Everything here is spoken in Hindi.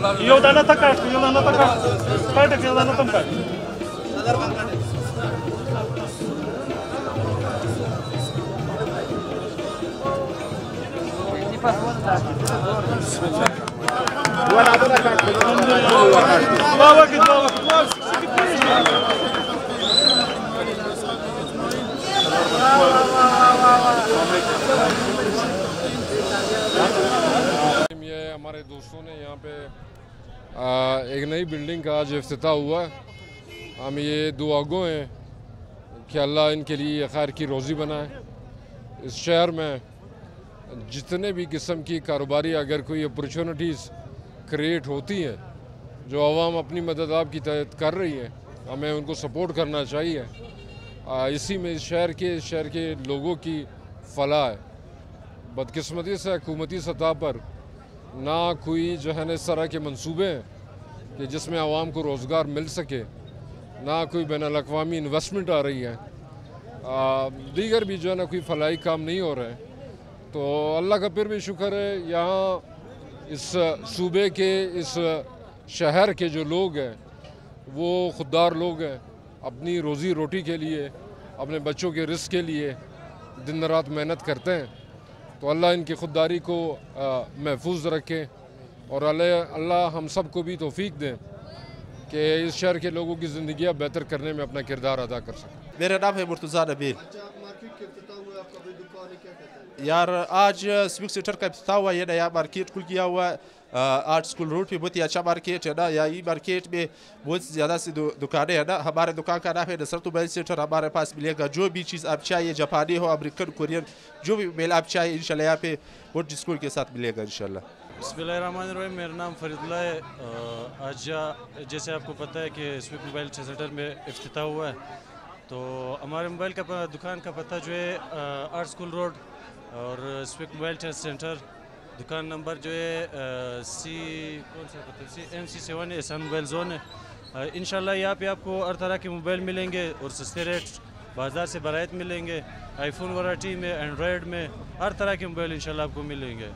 Yoldan atakar, yoldan atakar. Kaydık yoldan atakar. Baba git baba. ये हमारे दोस्तों ने यहाँ पे एक नई बिल्डिंग का आज इफ्तिताह हुआ। हम ये दुआगो हैं कि अल्लाह इनके लिए खैर की रोज़ी बनाए। इस शहर में जितने भी किस्म की कारोबारी अगर कोई अपॉर्चुनिटीज़ क्रिएट होती हैं, जो आवाम अपनी मदद आपकी तहत कर रही है, हमें उनको सपोर्ट करना चाहिए। इसी में इस शहर के लोगों की फलाह है। बदकिस्मती से हुकूमती सतह पर ना कोई जो है ना इस तरह के मंसूबे हैं कि जिसमें आवाम को रोज़गार मिल सके, ना कोई बैनुल अक़वामी इन्वेस्टमेंट आ रही है, दीगर भी जो है ना कोई फलाही काम नहीं हो रहे हैं। तो अल्लाह का फिर भी शुक्र है, यहाँ इस सूबे के इस शहर के जो लोग हैं वो खुददार लोग हैं, अपनी रोज़ी रोटी के लिए, अपने बच्चों के रिस्क के लिए दिन रात मेहनत करते हैं। तो अल्लाह इनकी खुददारी को महफूज रखे और अल्लाह हम सब को भी तौफीक दें कि इस शहर के लोगों की ज़िंदगियाँ बेहतर करने में अपना किरदार अदा कर सकें। मेरा नाम है मुर्तज़ा नबील। यार आज सिविक सेंटर का इफ्तिताह हुआ, ये नया मार्केट खुल गया हुआ है आर्ट स्कूल रोड पे। बहुत ही अच्छा मार्केट है ना। यही मार्केट में बहुत ज़्यादा सी दुकानें हैं ना। हमारे दुकान का नाम है नसरत मोबाइल सेंटर। हमारे पास मिलेगा जो भी चीज़ आप चाहिए, जापानी हो, अमेरिकन, कोरियन, जो भी मेल आप चाहिए इंशाल्लाह यहाँ पे बहुत डिस्काउंट के साथ मिलेगा इंशाल्लाह। बिस्मिल्लाहिर्रहमानिर्रहीम। मेरा नाम फरीदुल्लाह है। आज जैसे आपको पता है कि सिविक मोबाइल सेंटर में इफ्तिताह हुआ है, तो हमारे मोबाइल का दुकान का पता जो है आर्ट स्कूल रोड और सिविक मोबाइल सेंटर, दुकान नंबर जो है NC7 एहसान मोबाइल जोन है। इंशाल्लाह यहाँ पे आपको हर तरह के मोबाइल मिलेंगे और सस्ते रेट, बाज़ार से बारात मिलेंगे। आईफोन वैरायटी में, एंड्रॉयड में, हर तरह के मोबाइल इंशाल्लाह आपको मिलेंगे।